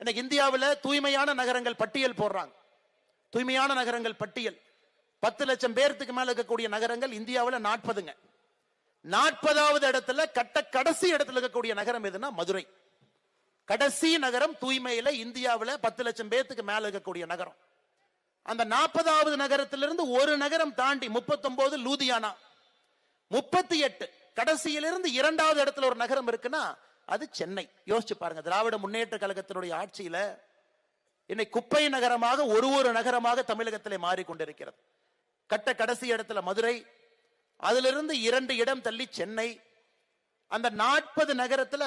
இன்னைக்கு இந்தியாவில் தூய்மையான நகரங்கள் பட்டியல் போடுறாங்க. தூய்மையான நகரங்கள் பட்டியல் 10 லட்சம் பேருக்கு மேல இருக்கக்கூடிய நகரங்கள் இந்தியாவில் 40ங்க. 40வது இடத்துல கடைசி இடத்துல இருக்கக்கூடிய நகரம் எதுனா மதுரை. கடைசி நகரம் தூய்மையில இந்தியாவில் 10 லட்சம் பேருக்கு மேல இருக்கக்கூடிய நகரம். அந்த 40வது நகரத்திலிருந்து ஒரு நகரம் தாண்டி 39 லூதியானா, 38 கடைசியிலிருந்து 2வது இடத்துல ஒரு நகரம் இருக்குன்னா அது சென்னை. யோசிச்சு பாருங்க. திராவிட முன்னேற்ற கழகத்தினுடைய ஆட்சியில இன்னைக்கு குப்பை நகரமாக ஒரு நகரமாக தமிழகத்திலே மாறிக்கொண்டிருக்கிறது. கடைசி இடத்துல மதுரை, அதிலிருந்து 2 இடம் தள்ளி சென்னை. அந்த 40 நகரத்துல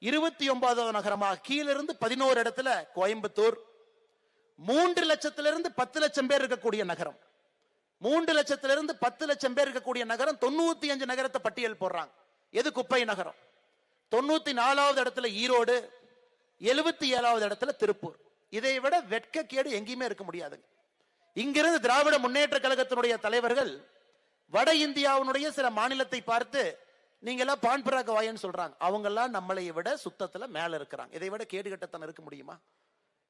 29வது நகரமாக கீழிருந்து 11 இடத்துல கோயம்புத்தூர். 3 லட்சத்திலிருந்து 10 லட்சம் பேர் இருக்கக்கூடிய நகரம். 3 லட்சத்திலிருந்து 10 லட்சம் பேர் இருக்கக்கூடிய நகரம் 95 நகரத்தை பட்டியல் போடுறாங்க. எது குப்பை நகரம்? 94வது இடத்துல ஈரோடு, 77வது இடத்துல திருப்பூர். இதை விட வெட்கக்கேடு எங்கேயுமே இருக்க முடியாது. இங்கிருந்து திராவிட முன்னேற்ற கழகத்தினுடைய தலைவர்கள் வட இந்தியாவினுடைய சில மாநிலத்தை பார்த்து நீங்க எல்லாம் பான்பராக வாயன்னு சொல்றாங்க. அவங்க எல்லாம் நம்மளை விட சுத்தத்துல மேல இருக்கிறாங்க. இதை விட கேடு கட்டத்தனம் இருக்க முடியுமா?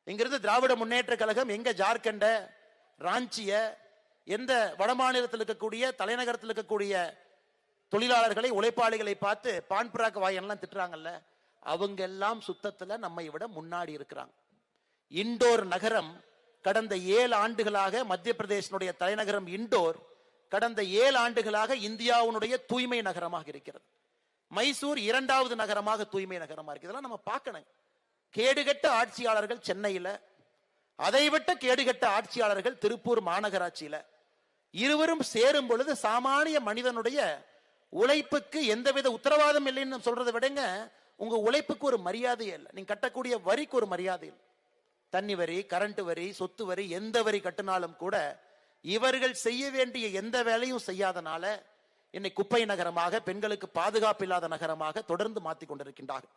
இங்கிருந்து திராவிட முன்னேற்ற கழகம் எங்க ஜார்க்கண்ட, ராஞ்சிய, எந்த வட மாநிலத்தில் இருக்கக்கூடிய தலைநகரத்தில் இருக்கக்கூடிய தொழிலாளர்களை, உழைப்பாளிகளை பார்த்து பான்பராக வாயன்லாம் திட்டுறாங்கல்ல, அவங்க எல்லாம் சுத்தத்துல நம்மை விட முன்னாடி இருக்கிறாங்க. இண்டோர் நகரம் கடந்த 7 ஆண்டுகளாக, மத்திய பிரதேசனுடைய தலைநகரம் இண்டோர் கடந்த 7 ஆண்டுகளாக இந்தியாவுடைய தூய்மை நகரமாக இருக்கிறது. மைசூர் 2வது நகரமாக தூய்மை நகரமா இருக்கு. இதெல்லாம் நம்ம பார்க்கணும். கேடுகட்ட ஆட்சியாளர்கள் சென்னையில, அதைவிட்ட கேடுகட்ட ஆட்சியாளர்கள் திருப்பூர் மாநகராட்சியில. இருவரும் சேரும் பொழுது சாமானிய மனிதனுடைய உழைப்புக்கு எந்தவித உத்தரவாதம் இல்லைன்னு சொல்றதை விடங்க, உங்க உழைப்புக்கு ஒரு மரியாதை இல்லை. நீங்க கட்டக்கூடிய வரிக்கு ஒரு மரியாதை இல்லை. தண்ணி வரி, கரண்ட் வரி, சொத்து வரி, எந்த வரி கட்டினாலும் கூட இவர்கள் செய்ய வேண்டிய எந்த வேலையும் செய்யாதனால இன்னைக்கு குப்பை நகரமாக, பெண்களுக்கு பாதுகாப்பு இல்லாத நகரமாக தொடர்ந்து மாற்றிக் கொண்டிருக்கின்றார்கள்.